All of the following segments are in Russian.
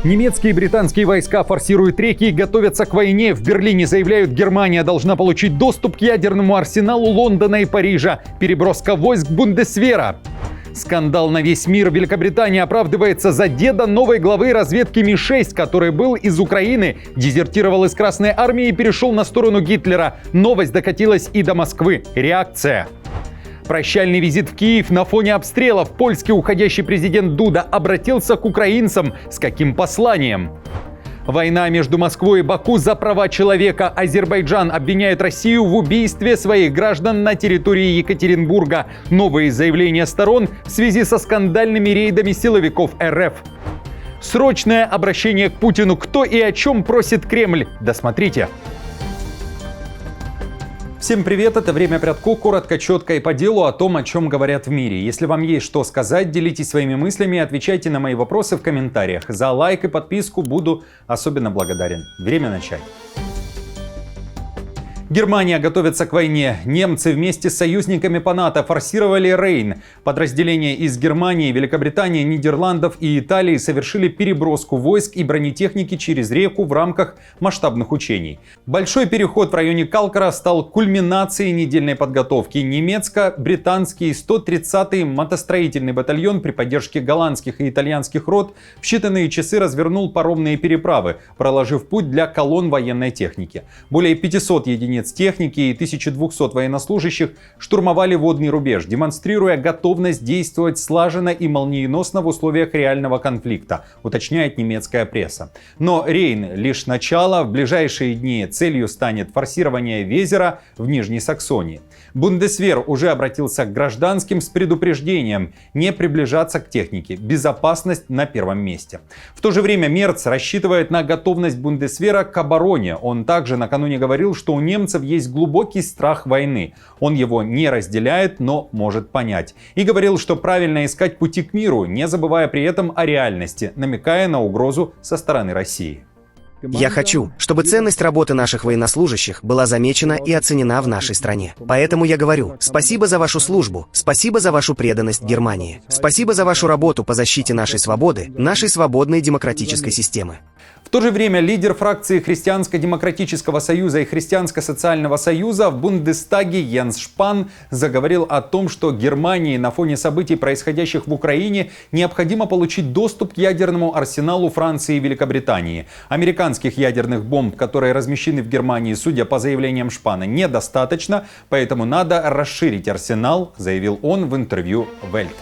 Немецкие и британские войска форсируют реки и готовятся к войне. В Берлине заявляют, Германия должна получить доступ к ядерному арсеналу Лондона и Парижа. Переброска войск Бундесвера. Скандал на весь мир. Великобритания оправдывается за деда новой главы разведки Ми-6, который был из Украины, дезертировал из Красной армии и перешел на сторону Гитлера. Новость докатилась и до Москвы. Реакция. Прощальный визит в Киев на фоне обстрелов. Польский уходящий президент Дуда обратился к украинцам. С каким посланием? Война между Москвой и Баку за права человека. Азербайджан обвиняет Россию в убийстве своих граждан на территории Екатеринбурга. Новые заявления сторон в связи со скандальными рейдами силовиков РФ. Срочное обращение к Путину. Кто и о чем просит Кремль? Досмотрите. Всем привет, это «Время Прядко», коротко, четко и по делу о том, о чем говорят в мире. Если вам есть что сказать, делитесь своими мыслями и отвечайте на мои вопросы в комментариях. За лайк и подписку буду особенно благодарен. Время начать. Германия готовится к войне. Немцы вместе с союзниками по НАТО форсировали Рейн. Подразделения из Германии, Великобритании, Нидерландов и Италии совершили переброску войск и бронетехники через реку в рамках масштабных учений. Большой переход в районе Калкара стал кульминацией недельной подготовки. Немецко-британский 130-й мотостроительный батальон при поддержке голландских и итальянских рот в считанные часы развернул паромные переправы, проложив путь для колонн военной техники. Более 500 единиц техники и 1200 военнослужащих штурмовали водный рубеж, демонстрируя готовность действовать слаженно и молниеносно в условиях реального конфликта, уточняет немецкая пресса. Но Рейн лишь начало. В ближайшие дни целью станет форсирование Везера в Нижней Саксонии. Бундесвер уже обратился к гражданским с предупреждением не приближаться к технике. Безопасность на первом месте. В то же время Мерц рассчитывает на готовность Бундесвера к обороне. Он также накануне говорил, что у немцев есть глубокий страх войны. Он его не разделяет, но может понять. И говорил, что правильно искать пути к миру, не забывая при этом о реальности, намекая на угрозу со стороны России. Я хочу, чтобы ценность работы наших военнослужащих была замечена и оценена в нашей стране. Поэтому я говорю, спасибо за вашу службу, спасибо за вашу преданность Германии, спасибо за вашу работу по защите нашей свободы, нашей свободной демократической системы. В то же время лидер фракции Христианско-демократического союза и Христианско-социального союза в Бундестаге Йенс Шпан заговорил о том, что Германии на фоне событий, происходящих в Украине, необходимо получить доступ к ядерному арсеналу Франции и Великобритании. Американских ядерных бомб, которые размещены в Германии, судя по заявлениям Шпана, недостаточно, поэтому надо расширить арсенал, заявил он в интервью Welt.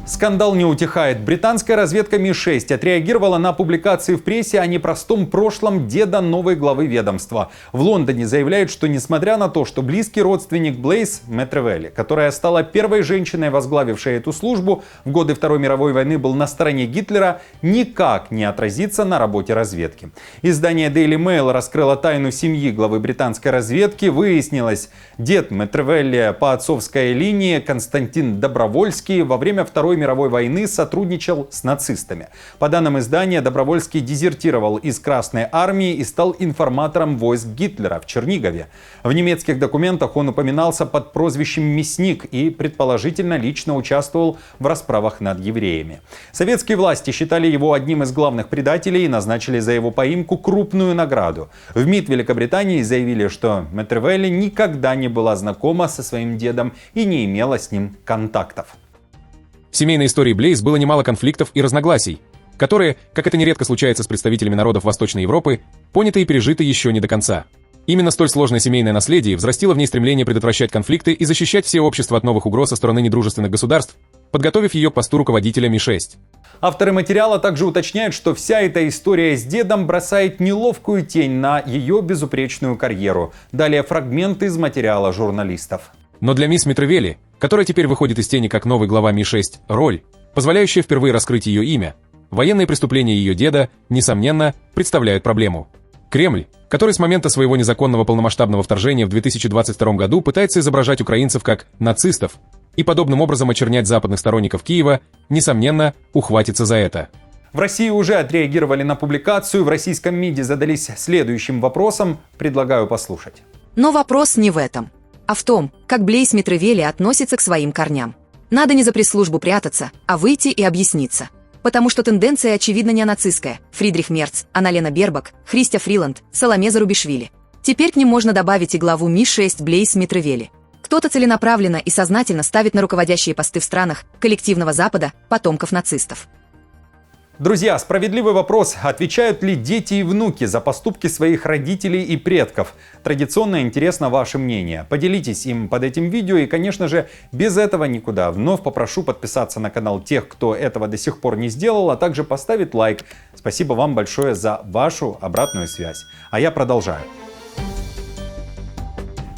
Скандал не утихает. Британская разведка Ми-6 отреагировала на публикации в прессе о непростом прошлом деда новой главы ведомства. В Лондоне заявляют, что несмотря на то, что близкий родственник Блейз Мэтревелли, которая стала первой женщиной, возглавившей эту службу, в годы Второй мировой войны был на стороне Гитлера, никак не отразится на работе разведки. Издание Daily Mail раскрыло тайну семьи главы британской разведки. Выяснилось, дед Мэтревелли по отцовской линии Константин Добровольский во время Второй мировой войны сотрудничал с нацистами. По данным издания, Добровольский дезертировал из Красной армии и стал информатором войск Гитлера в Чернигове. В немецких документах он упоминался под прозвищем «Мясник» и, предположительно, лично участвовал в расправах над евреями. Советские власти считали его одним из главных предателей и назначили за его поимку крупную награду. В МИД Великобритании заявили, что Мэтревелли никогда не была знакома со своим дедом и не имела с ним контактов. В семейной истории Блейз было немало конфликтов и разногласий, которые, как это нередко случается с представителями народов Восточной Европы, поняты и пережиты еще не до конца. Именно столь сложное семейное наследие взрастило в ней стремление предотвращать конфликты и защищать все общество от новых угроз со стороны недружественных государств, подготовив ее к посту руководителя Ми-6. Авторы материала также уточняют, что вся эта история с дедом бросает неловкую тень на ее безупречную карьеру. Далее фрагменты из материала журналистов. Но для мисс Мэтревелли, которая теперь выходит из тени как новый глава Ми-6, роль, позволяющая впервые раскрыть ее имя, военные преступления ее деда, несомненно, представляют проблему. Кремль, который с момента своего незаконного полномасштабного вторжения в 2022 году пытается изображать украинцев как нацистов и подобным образом очернять западных сторонников Киева, несомненно, ухватится за это. В России уже отреагировали на публикацию. В российском МИДе задались следующим вопросом. Предлагаю послушать. Но вопрос не в этом, а в том, как Блейз Мэтревелли относится к своим корням. Надо не за пресс-службу прятаться, а выйти и объясниться. Потому что тенденция, очевидно, неонацистская. Фридрих Мерц, Анналена Бербак, Христя Фриланд, Саломе Зарубишвили. Теперь к ним можно добавить и главу Ми-6 Блейс Митревели. Кто-то целенаправленно и сознательно ставит на руководящие посты в странах коллективного Запада потомков нацистов. Друзья, справедливый вопрос. Отвечают ли дети и внуки за поступки своих родителей и предков? Традиционно интересно ваше мнение. Поделитесь им под этим видео и, конечно же, без этого никуда. Вновь попрошу подписаться на канал тех, кто этого до сих пор не сделал, а также поставить лайк. Спасибо вам большое за вашу обратную связь. А я продолжаю.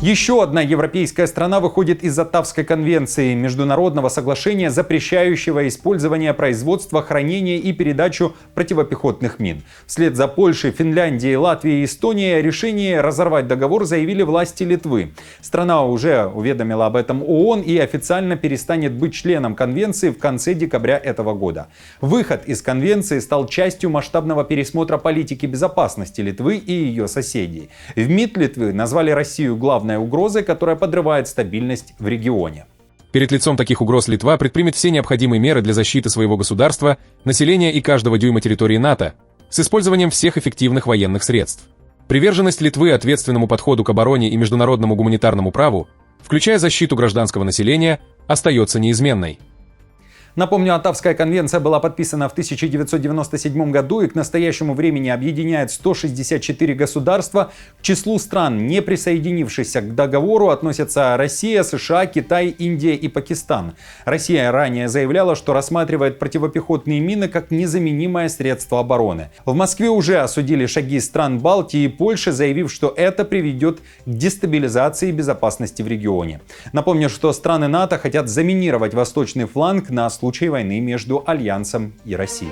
Еще одна европейская страна выходит из Оттавской конвенции, международного соглашения, запрещающего использование, производство, хранение и передачу противопехотных мин. Вслед за Польшей, Финляндией, Латвией и Эстонией о решении разорвать договор заявили власти Литвы. Страна уже уведомила об этом ООН и официально перестанет быть членом конвенции в конце декабря этого года. Выход из конвенции стал частью масштабного пересмотра политики безопасности Литвы и ее соседей. В МИД Литвы назвали Россию главной угрозой, которая подрывает стабильность в регионе. Перед лицом таких угроз Литва предпримет все необходимые меры для защиты своего государства, населения и каждого дюйма территории НАТО с использованием всех эффективных военных средств. Приверженность Литвы ответственному подходу к обороне и международному гуманитарному праву, включая защиту гражданского населения, остается неизменной. Напомню, Оттавская конвенция была подписана в 1997 году и к настоящему времени объединяет 164 государства. К числу стран, не присоединившихся к договору, относятся Россия, США, Китай, Индия и Пакистан. Россия ранее заявляла, что рассматривает противопехотные мины как незаменимое средство обороны. В Москве уже осудили шаги стран Балтии и Польши, заявив, что это приведет к дестабилизации безопасности в регионе. Напомню, что страны НАТО хотят заминировать восточный фланг на случай войны между Альянсом и Россией.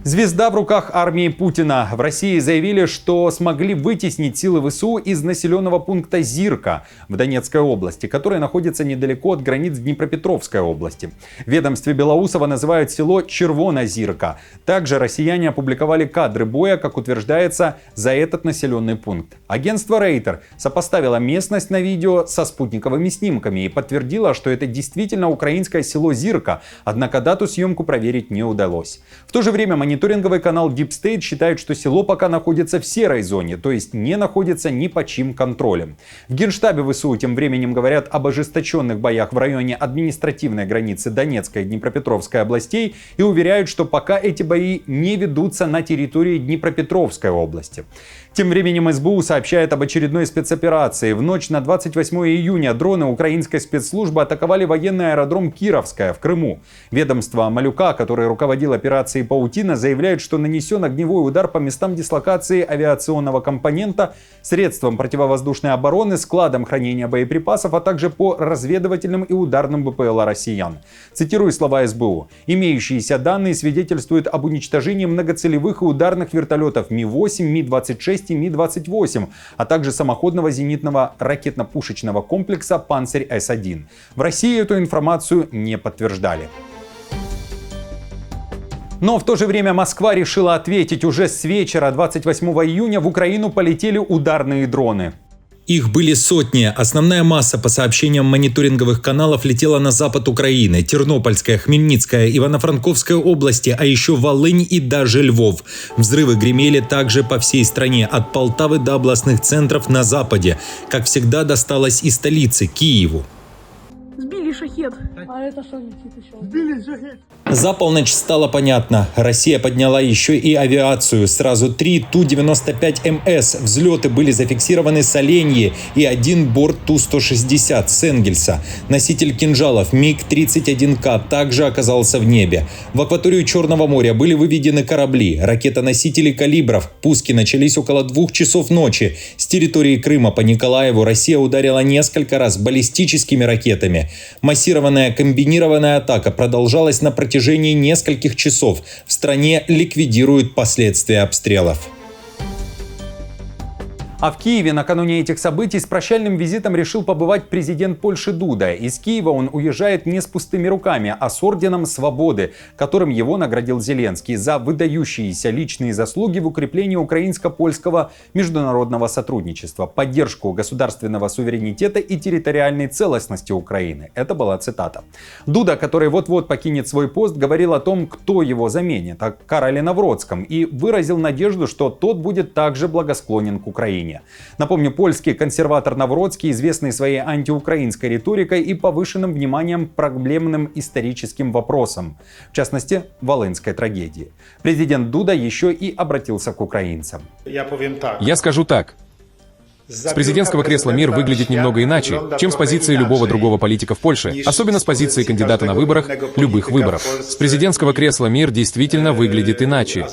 Звезда в руках армии Путина. В России заявили, что смогли вытеснить силы ВСУ из населенного пункта Зирка в Донецкой области, который находится недалеко от границ Днепропетровской области. В ведомстве Белоусова называют село Червонозирка. Также россияне опубликовали кадры боя, как утверждается, за этот населенный пункт. Агентство Рейтер сопоставило местность на видео со спутниковыми снимками и подтвердило, что это действительно украинское село Зирка, однако дату съемку проверить не удалось. В то же время мониторинговый канал Deep State считает, что село пока находится в серой зоне, то есть не находится ни под чьим контролем. В Генштабе ВСУ тем временем говорят об ожесточенных боях в районе административной границы Донецкой и Днепропетровской областей и уверяют, что пока эти бои не ведутся на территории Днепропетровской области. Тем временем СБУ сообщает об очередной спецоперации. В ночь на 28 июня дроны украинской спецслужбы атаковали военный аэродром Кировское в Крыму. Ведомство Малюка, который руководил операцией «Паутина», заявляет, что нанесен огневой удар по местам дислокации авиационного компонента, средствам противовоздушной обороны, складам хранения боеприпасов, а также по разведывательным и ударным БПЛА россиян. Цитирую слова СБУ. «Имеющиеся данные свидетельствуют об уничтожении многоцелевых и ударных вертолетов Ми-8, Ми-26 и Ми-28, а также самоходного зенитного ракетно-пушечного комплекса «Панцирь-С-1». В России эту информацию не подтверждали. Но в то же время Москва решила ответить. Уже с вечера 28 июня в Украину полетели ударные дроны. Их были сотни. Основная масса, по сообщениям мониторинговых каналов, летела на запад Украины. Тернопольская, Хмельницкая, Ивано-Франковская области, а еще Волынь и даже Львов. Взрывы гремели также по всей стране, от Полтавы до областных центров на западе. Как всегда, досталось и столице, Киеву. Сбили шахет. А это что летит еще? Сбили шахет. За полночь стало понятно. Россия подняла еще и авиацию. Сразу 3 Ту-95МС. Взлеты были зафиксированы с Оленьи и один борт Ту-160 с Энгельса. Носитель кинжалов МиГ-31К также оказался в небе. В акваторию Черного моря были выведены корабли, ракетоносители калибров. Пуски начались около 2 часов ночи. С территории Крыма по Николаеву Россия ударила несколько раз баллистическими ракетами. Массированная комбинированная атака продолжалась на протяжении нескольких часов. В стране ликвидируют последствия обстрелов. А в Киеве накануне этих событий с прощальным визитом решил побывать президент Польши Дуда. Из Киева он уезжает не с пустыми руками, а с орденом свободы, которым его наградил Зеленский за выдающиеся личные заслуги в укреплении украинско-польского международного сотрудничества, поддержку государственного суверенитета и территориальной целостности Украины. Это была цитата. Дуда, который вот-вот покинет свой пост, говорил о том, кто его заменит, о Кароле Навроцком, и выразил надежду, что тот будет также благосклонен к Украине. Напомню, польский консерватор Навроцкий, известный своей антиукраинской риторикой и повышенным вниманием к проблемным историческим вопросам, в частности, Волынской трагедии. Президент Дуда еще и обратился к украинцам. Я скажу так. С президентского кресла мир выглядит немного иначе, чем с позиции любого другого политика в Польше, особенно с позиции кандидата на выборах, любых выборов. С президентского кресла мир действительно выглядит иначе.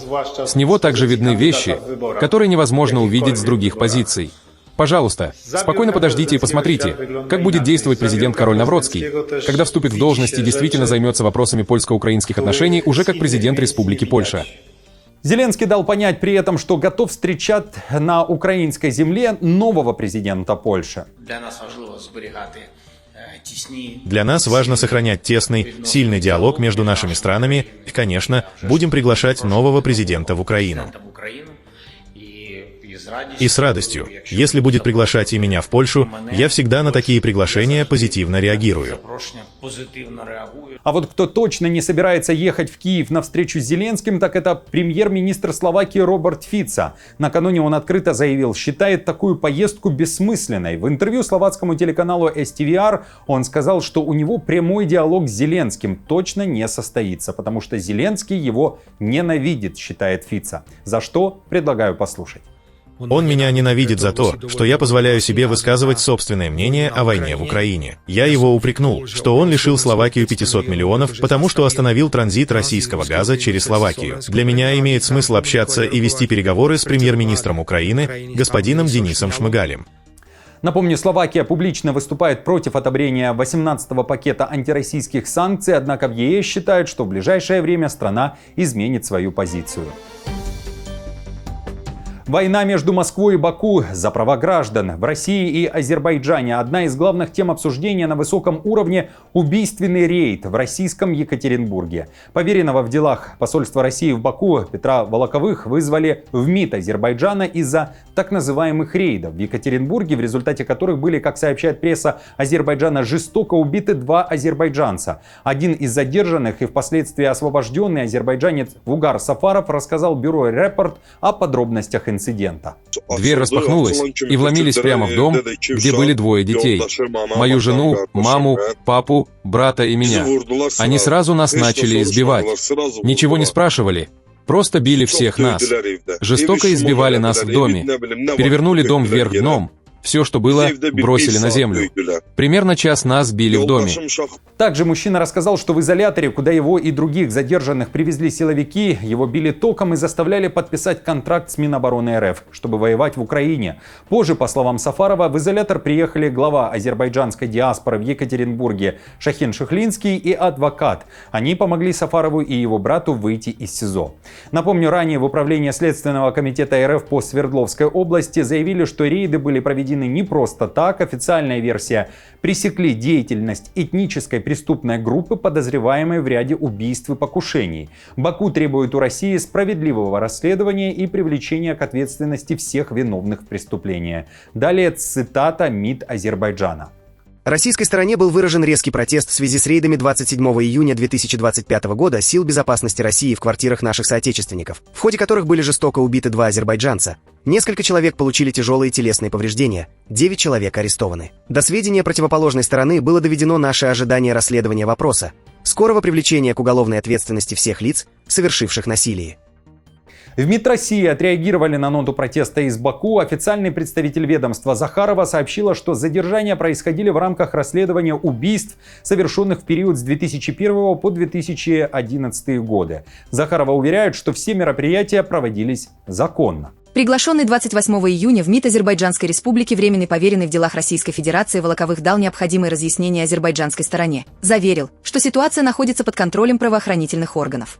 С него также видны вещи, которые невозможно увидеть с других позиций. Пожалуйста, спокойно подождите и посмотрите, как будет действовать президент Кароль Навроцкий, когда вступит в должность и действительно займется вопросами польско-украинских отношений уже как президент Республики Польша. Зеленский дал понять при этом, что готов встречать на украинской земле нового президента Польши. Для нас важно сохранять тесный, сильный диалог между нашими странами и, конечно, будем приглашать нового президента в Украину. И с радостью, если будет приглашать и меня в Польшу, я всегда на такие приглашения позитивно реагирую. А вот кто точно не собирается ехать в Киев на встречу с Зеленским, так это премьер-министр Словакии Роберт Фица. Накануне он открыто заявил, считает такую поездку бессмысленной. В интервью словацкому телеканалу STVR он сказал, что у него прямой диалог с Зеленским точно не состоится, потому что Зеленский его ненавидит, считает Фица. За что? Предлагаю послушать. Он меня ненавидит за то, что я позволяю себе высказывать собственное мнение о войне в Украине. Я его упрекнул, что он лишил Словакию 500 миллионов, потому что остановил транзит российского газа через Словакию. Для меня имеет смысл общаться и вести переговоры с премьер-министром Украины, господином Денисом Шмыгалем. Напомню, Словакия публично выступает против одобрения 18-го пакета антироссийских санкций, однако в ЕС считают, что в ближайшее время страна изменит свою позицию. Война между Москвой и Баку за права граждан. В России и Азербайджане одна из главных тем обсуждения на высоком уровне – убийственный рейд в российском Екатеринбурге. Поверенного в делах посольства России в Баку Петра Волоковых вызвали в МИД Азербайджана из-за так называемых рейдов в Екатеринбурге, в результате которых были, как сообщает пресса Азербайджана, жестоко убиты 2 азербайджанца. Один из задержанных и впоследствии освобожденный азербайджанец Вугар Сафаров рассказал бюро «Репорт» о подробностях инцидента. Дверь распахнулась, и вломились прямо в дом, где были 2 детей. Мою жену, маму, папу, брата и меня. Они сразу нас начали избивать. Ничего не спрашивали. Просто били всех нас. Жестоко избивали нас в доме. Перевернули дом вверх дном. Все, что было, бросили на землю. Примерно час нас били в доме. Также мужчина рассказал, что в изоляторе, куда его и других задержанных привезли силовики, его били током и заставляли подписать контракт с Минобороны РФ, чтобы воевать в Украине. Позже, по словам Сафарова, в изолятор приехали глава азербайджанской диаспоры в Екатеринбурге Шахин Шихлинский и адвокат. Они помогли Сафарову и его брату выйти из СИЗО. Напомню, ранее в Управлении Следственного комитета РФ по Свердловской области заявили, что рейды были проведены не просто так. Официальная версия: пресекли деятельность этнической преступной группы, подозреваемой в ряде убийств и покушений. Баку требует у России справедливого расследования и привлечения к ответственности всех виновных в преступлении. Далее цитата МИД Азербайджана. Российской стороне был выражен резкий протест в связи с рейдами 27 июня 2025 года сил безопасности России в квартирах наших соотечественников, в ходе которых были жестоко убиты 2 азербайджанца. Несколько человек получили тяжелые телесные повреждения, 9 человек арестованы. До сведения противоположной стороны было доведено наше ожидание расследования вопроса, скорого привлечения к уголовной ответственности всех лиц, совершивших насилие. В МИД России отреагировали на ноту протеста из Баку. Официальный представитель ведомства Захарова сообщила, что задержания происходили в рамках расследования убийств, совершенных в период с 2001 по 2011 годы. Захарова уверяет, что все мероприятия проводились законно. Приглашенный 28 июня в МИД Азербайджанской Республики временный поверенный в делах Российской Федерации Волоковых дал необходимые разъяснения азербайджанской стороне. Заверил, что ситуация находится под контролем правоохранительных органов.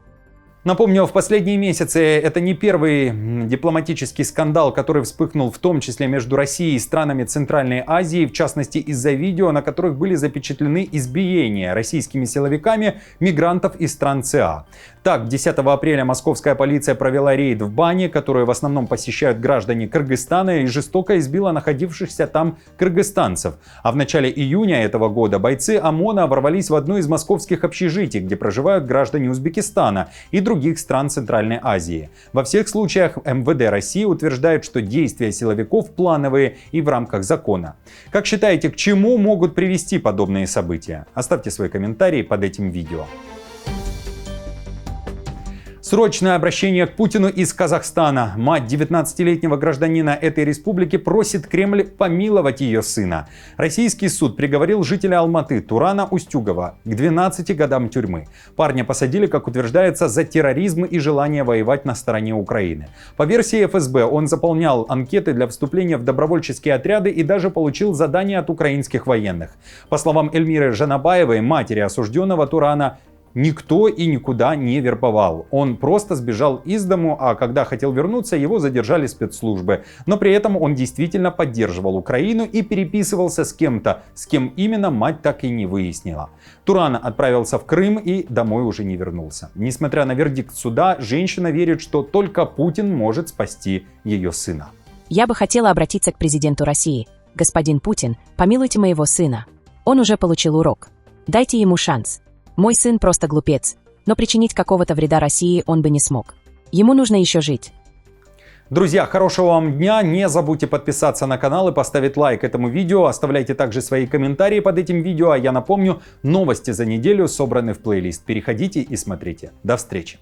Напомню, в последние месяцы это не первый дипломатический скандал, который вспыхнул в том числе между Россией и странами Центральной Азии, в частности из-за видео, на которых были запечатлены избиения российскими силовиками мигрантов из стран ЦА. Так, 10 апреля московская полиция провела рейд в бане, которую в основном посещают граждане Кыргызстана, и жестоко избила находившихся там кыргызстанцев. А в начале июня этого года бойцы ОМОНа ворвались в одно из московских общежитий, где проживают граждане Узбекистана и других стран Центральной Азии. Во всех случаях МВД России утверждает, что действия силовиков плановые и в рамках закона. Как считаете, к чему могут привести подобные события? Оставьте свои комментарии под этим видео. Срочное обращение к Путину из Казахстана. Мать 19-летнего гражданина этой республики просит Кремль помиловать ее сына. Российский суд приговорил жителя Алматы Турана Устюгова к 12 годам тюрьмы. Парня посадили, как утверждается, за терроризм и желание воевать на стороне Украины. По версии ФСБ, он заполнял анкеты для вступления в добровольческие отряды и даже получил задание от украинских военных. По словам Эльмиры Жанабаевой, матери осужденного Турана, никто и никуда не вербовал. Он просто сбежал из дому, а когда хотел вернуться, его задержали спецслужбы. Но при этом он действительно поддерживал Украину и переписывался с кем-то. С кем именно, мать так и не выяснила. Туран отправился в Крым и домой уже не вернулся. Несмотря на вердикт суда, женщина верит, что только Путин может спасти ее сына. Я бы хотела обратиться к президенту России. Господин Путин, помилуйте моего сына. Он уже получил урок. Дайте ему шанс. Мой сын просто глупец, но причинить какого-то вреда России он бы не смог. Ему нужно еще жить. Друзья, хорошего вам дня. Не забудьте подписаться на канал и поставить лайк этому видео. Оставляйте также свои комментарии под этим видео. А я напомню, новости за неделю собраны в плейлист. Переходите и смотрите. До встречи.